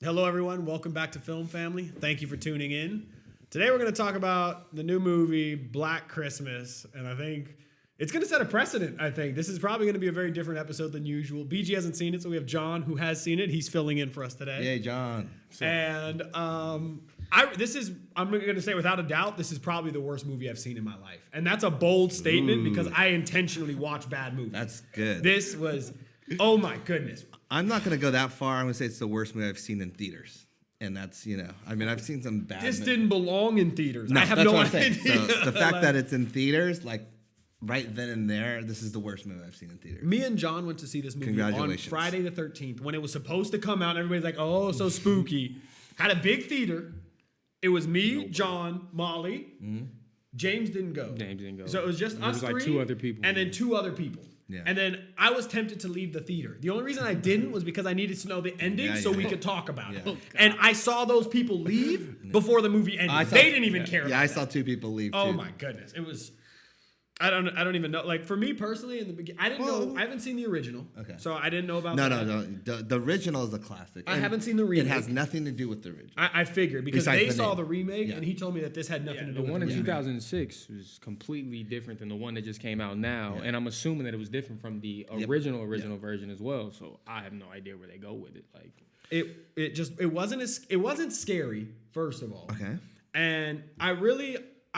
Hello, everyone. Welcome back to Film Family. Thank you for tuning in. Today, we're going to talk about the new movie, Black Christmas. And I think it's going to set a precedent, I think. This is probably going to be a very different episode than usual. BG hasn't seen it, so we have John, who has seen it. He's filling in for us today. Yay, John. And I'm going to say without a doubt, this is probably the worst movie I've seen in my life. And that's a bold statement because I intentionally watch bad movies. That's good. This was, oh my goodness. I'm not going to go that far. I'm going to say it's the worst movie I've seen in theaters. And that's, I've seen some bad This didn't belong in theaters. No, I have that's no what I'm idea. saying. So the fact that it's in theaters, like right then and there, this is the worst movie I've seen in theaters. Me and John went to see this movie on Congratulations. Friday the 13th when it was supposed to come out. And everybody's like, oh, so spooky. Had a big theater. It was me, John, Molly. Mm-hmm. James didn't go. So it was just us like three. two other people. And then two other people. Yeah. And then I was tempted to leave the theater. The only reason I didn't was because I needed to know the ending so we could talk about it. And I saw those people leave before the movie ended. They didn't even care. Yeah, I saw two people leave too. Oh my goodness. It was I don't even know. Like for me personally in the beginning, I didn't know. I haven't seen the original. Okay. So I didn't know about that. No. The original is a classic. I haven't seen the remake. It has nothing to do with the original. I figured because Besides they the saw name. the remake and he told me that this had nothing to do with the one the in remake. 2006 was completely different than the one that just came out now, and I'm assuming that it was different from the original version as well. So I have no idea where they go with it. Like it wasn't scary, first of all. Okay. And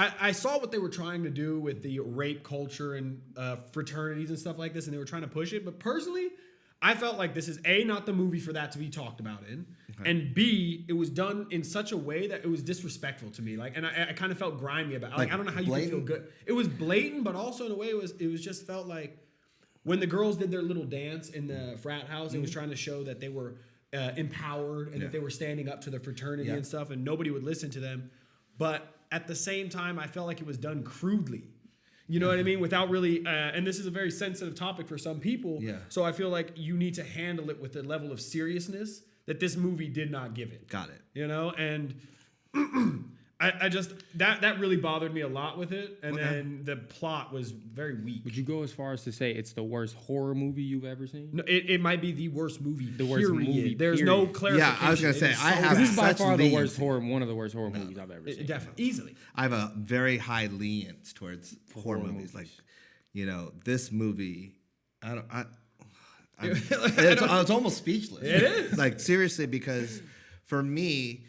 I saw what they were trying to do with the rape culture and fraternities and stuff like this, and they were trying to push it. But personally, I felt like this is A, not the movie for that to be talked about in, and B, it was done in such a way that it was disrespectful to me. Like, and I kind of felt grimy about it. Like I don't know how you can feel good. It was blatant, but also in a way, it was just felt like when the girls did their little dance in the frat house, it was trying to show that they were empowered and that they were standing up to the fraternity and stuff, and nobody would listen to them. But at the same time, I felt like it was done crudely. You know what I mean? Without really, and this is a very sensitive topic for some people. Yeah. So I feel like you need to handle it with the level of seriousness that this movie did not give it. Got it. You know, and I just that really bothered me a lot with it. And then the plot was very weak. would you go as far as to say it's the worst horror movie you've ever seen? No, it might be the worst movie. The worst movie. There's no clarification. Yeah, I was gonna say I have. This is by such far leans. one of the worst horror movies I've ever seen. Definitely, easily. I have a very high lenience towards horror movies. Like, this movie. It's almost speechless. It is. Like seriously, because for me,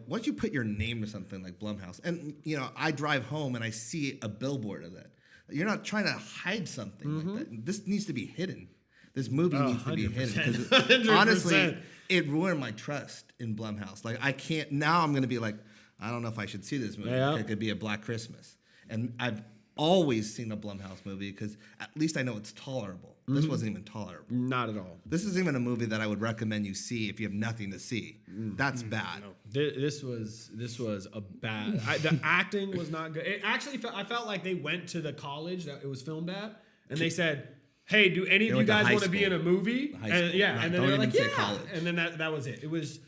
once you put your name to something like Blumhouse, and I drive home and I see a billboard of that. You're not trying to hide something like that. This needs to be hidden. This movie needs to be hidden. Because honestly, it ruined my trust in Blumhouse. Like I can't now. I'm gonna be like, I don't know if I should see this movie. Yeah. It could be a Black Christmas, and I've always seen a Blumhouse movie because at least I know it's tolerable. This wasn't even tolerable. Not at all. This is even a movie that I would recommend you see if you have nothing to see. That's bad. No. This was a bad. The acting was not good. It actually I felt like they went to the college that it was filmed at, and they said, "Hey, do any of you guys want to be in a movie?" And then they were like, "Yeah," college. And then that was it. It was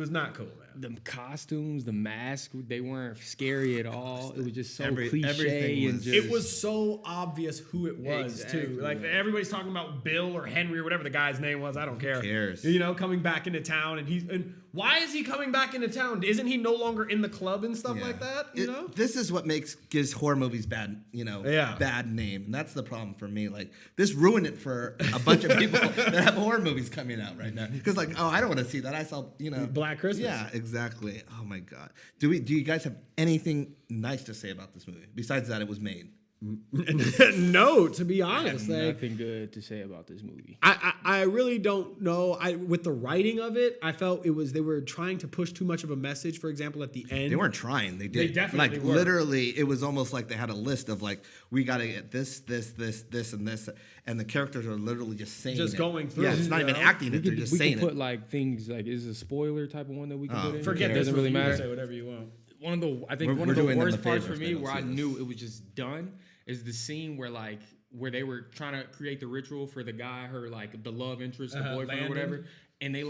not cool, man. The costumes, the mask, they weren't scary at all. It was just so everything cliche. was- It was so obvious who it was too. Like everybody's talking about Bill or Henry or whatever the guy's name was. I don't care. Who cares? Coming back into town, and why is he coming back into town? Isn't he no longer in the club and stuff like that? This is what gives horror movies bad, bad name, and that's the problem for me. Like this ruined it for a bunch of people that have horror movies coming out right now. Because I don't want to see that. I saw Black Christmas. Yeah, exactly. Oh my God. Do you guys have anything nice to say about this movie besides that it was made? No, to be honest, I have nothing good to say about this movie. I really don't know. With the writing of it, I felt they were trying to push too much of a message. For example, at the end, They weren't trying. They did. They definitely were. Literally, it was almost like they had a list of we got to get this, and this, and the characters are literally just saying going through. Yeah, it's not even acting it. They're just we saying can put it. things is it a spoiler type of one that we can put in? Forget it this. doesn't really You can matter. Say whatever you want. One of the We're doing them worst a parts favor for if me they don't where see I this. knew it was just done is the scene where where they were trying to create the ritual for the guy, her the love interest, the boyfriend Landon. or whatever, and they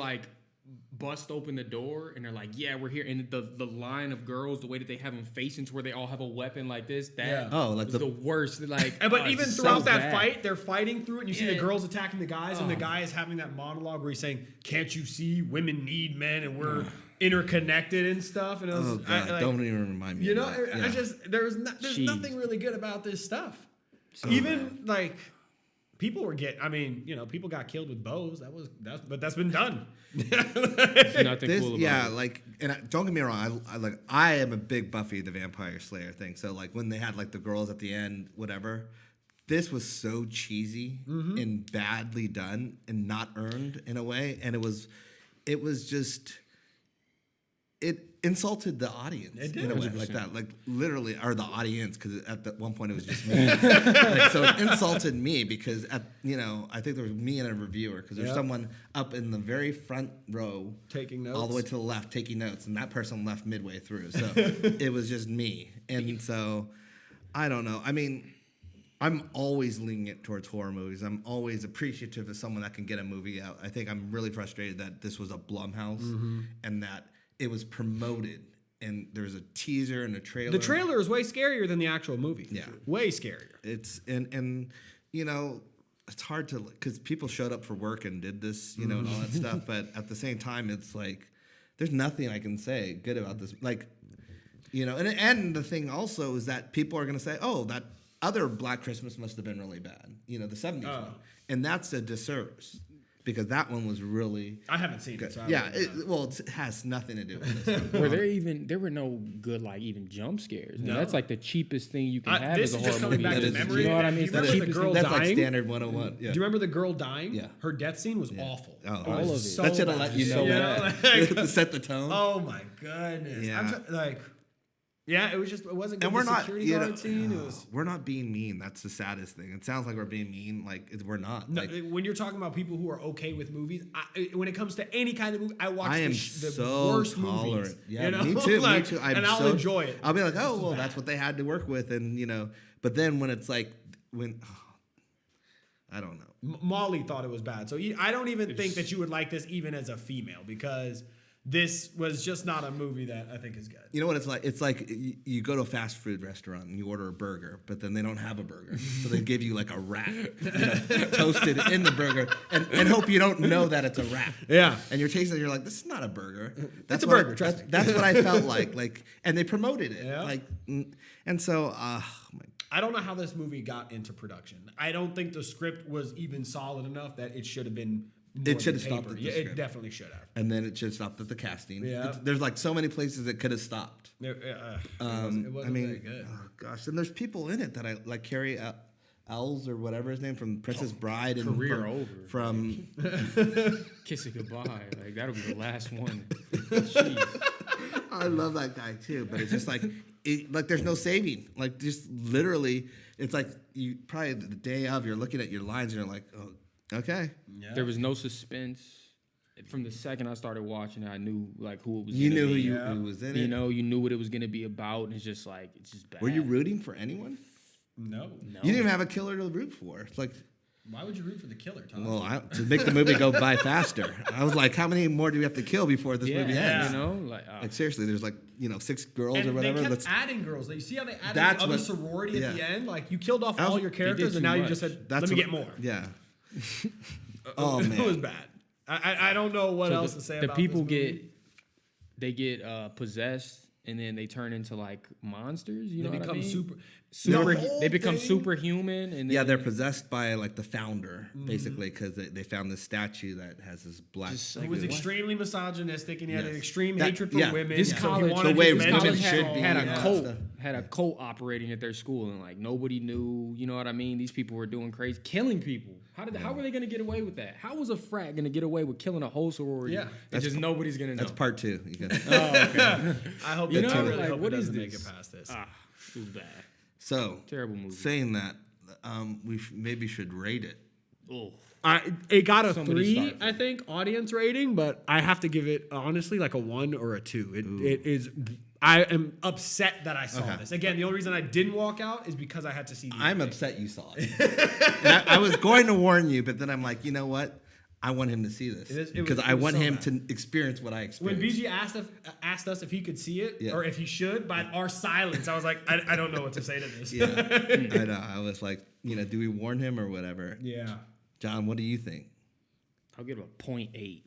bust open the door and they're like, yeah, we're here. And the line of girls, the way that they have them facing to where they all have a weapon like this, that like was the worst. Like, but even throughout so that bad. fight, they're fighting through it, and you see the girls attacking the guys, and the guy is having that monologue where he's saying, "Can't you see women need men, and we're interconnected and stuff?" And it was, God, don't even remind me. You know, of that. I just there's nothing really good about this stuff. So even like. People were people got killed with bows. But that's been done. There's nothing cool about it. Don't get me wrong. I am a big Buffy the Vampire Slayer thing. So like when they had like the girls at the end, whatever, this was so cheesy and badly done and not earned in a way, and it was just. It insulted the audience in a way like that, like literally, or the audience, because at that one point it was just me. So it insulted me because I think there was me and a reviewer, because there's someone up in the very front row taking notes, all the way to the left taking notes, and that person left midway through. So it was just me, and so I don't know. I mean, I'm always leaning it towards horror movies. I'm always appreciative of someone that can get a movie out. I think I'm really frustrated that this was a Blumhouse and that it was promoted, and there's a teaser and a trailer. The trailer is way scarier than the actual movie. Yeah, way scarier. It's and it's hard to, because people showed up for work and did this, and all that stuff. But at the same time, it's like there's nothing I can say good about this. Like, and the thing also is that people are gonna say, oh, that other Black Christmas must have been really bad. The 70s one, and that's a disservice. Because that one was really... I haven't seen it, so it has nothing to do with this one. There were no good, like, even jump scares. No. That's like the cheapest thing you can have as as a a horror coming movie. back to memory. You know what I mean? That's like standard 101. Yeah. Do you remember the girl dying? Yeah. Her death scene was awful. Oh, all of it. So that should have let you know. To set the tone. Oh, my goodness. Yeah. It was just, it wasn't good. And we're the not, security guard scene. It was, we're not being mean. That's the saddest thing. It sounds like we're being mean. Like, we're not. No, like, when you're talking about people who are okay with movies, when it comes to any kind of movie, I watch the so worst tolerant. movies. Yeah, me too. Me too. I'll enjoy it. I'll be like, oh, well, that's what they had to work with. And, but then when it's like, I don't know. Molly thought it was bad. So I don't even think that you would like this even as a female, because this was just not a movie that I think is good. You know what it's like? It's like you go to a fast food restaurant and you order a burger, but then they don't have a burger. So they give you like a rat toasted in the burger and hope you don't know that it's a rat. Yeah. And you're tasting it, you're like, this is not a burger. It's a burger, trust me. That's what I felt like, and they promoted it. Yeah. And so, I don't know how this movie got into production. I don't think the script was even solid enough that it should have been. It should have stopped at the script. It definitely should have. And then it should have stopped at the casting. Yeah. There's like so many places it could have stopped. It wasn't very good. Oh gosh, and there's people in it that I like. Carrie Ells or whatever his name from Princess Bride and from Kiss It Goodbye. Like that'll be the last one. Jeez. I love that guy too, but it's just like there's no saving. Like just literally, it's like you probably the day of you're looking at your lines and you're like, oh. Okay. Yeah. There was no suspense. From the second I started watching it, I knew like who it was. You knew who was in it. You knew what it was gonna be about, and it's just bad. Were you rooting for anyone? No. You didn't even have a killer to root for. It's like, why would you root for the killer, Tom? Well, to make the movie go by faster. I was like, how many more do we have to kill before this movie ends? Like seriously, there's like 6 girls or whatever. They kept adding girls. You see how they added the other sorority at the end? Like you killed off all your characters, and now you just said, let me get more. Yeah. Oh man, it was bad. I don't know what else to say. About people this movie. get possessed, and then they turn into like monsters. You know what I mean? Super. They become superhuman, and then, they're possessed by like the founder, basically, because they found this statue that has this black. It was extremely misogynistic, and he had an extreme hatred for women. This college, the way women should be, had a cult operating at their school, and like nobody knew. You know what I mean? These people were doing crazy, killing people. How were they going to get away with that? How was a frat going to get away with killing a whole sorority? Yeah, just nobody's going to know. That's part 2. Okay. I hope I really like, hope what it is doesn't this? make it past this. It was bad. So terrible movie. Saying that, we maybe should rate it. Oh. It got a 3, I think, audience rating, but I have to give it honestly like a 1 or a 2. It is. I am upset that I saw this. Again, the only reason I didn't walk out is because I had to see. I'm upset you saw it. I was going to warn you, but then I'm like, you know what? I want him to see this It because was I want so him bad. to experience what I When experienced. BG asked us if he could see it Yeah. or if he should, by our silence, I was like, I don't know what to say to this. Yeah, I know. I was like, do we warn him or whatever? Yeah. John, what do you think? I'll give it a 0.8.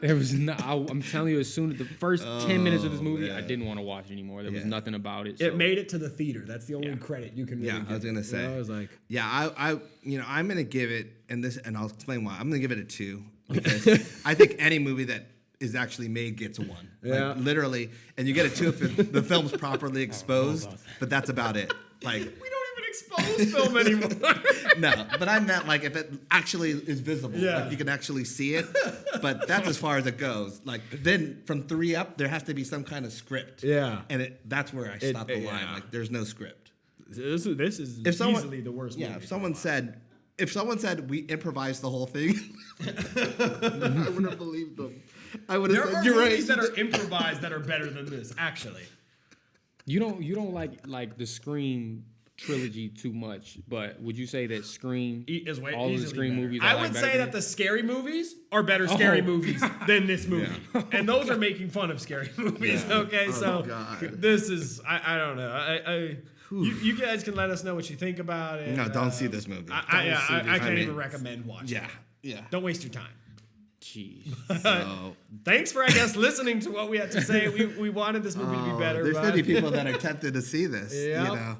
There was no. I'm telling you, as soon as the first 10 minutes of this movie, I didn't want to watch anymore. There was nothing about it. It made it to the theater. That's the only credit you can really Yeah, give. I was gonna say. I was like, I'm gonna give it, and I'll explain why. I'm gonna give it a 2 because I think any movie that is actually made gets a 1. Yeah. Like, literally, and you get a 2 if the film's properly exposed, but that's about it. Like, we don't even expose film anymore. no, but I meant like if it actually is visible, Yeah. like you can actually see it. But that's as far as it goes. Like then from 3 up, there has to be some kind of script. Yeah. And that's where I stopped the line. yeah. Like there's no script. This is If someone, easily the worst movie. Yeah, if someone said we improvised the whole thing, I would have believed them. I would have There said are you're movies right. that are improvised that are better than this, actually. You don't like the Scream trilogy too much, but would you say that Scream Is way all of the easily Scream better. movies? I are would better say than that the scary movies are better scary movies than this movie, and those are making fun of scary movies. Yeah. Okay, Oh, so God. this is I don't know. You guys can let us know what you think about it. No, don't see this movie. I can't even recommend watching. Yeah, it. yeah. Don't waste your time. Jeez. So, Thanks for, I guess, listening to what we had to say. We wanted this movie to be better. there's but, many people that are tempted to see this. Yep. You know,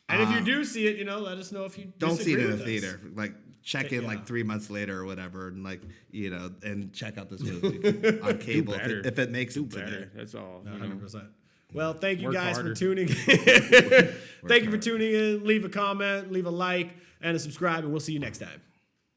and if you do see it, let us know if you don't see it disagree in a with us. theater. Like check in Yeah. like 3 months later or whatever, and and check out this movie on cable if it makes it today. Better. That's all. you know. 100%. Well, thank you Work guys harder. for tuning in. Thank you for tuning in. Leave a comment, leave a like, and a subscribe, and we'll see you next time.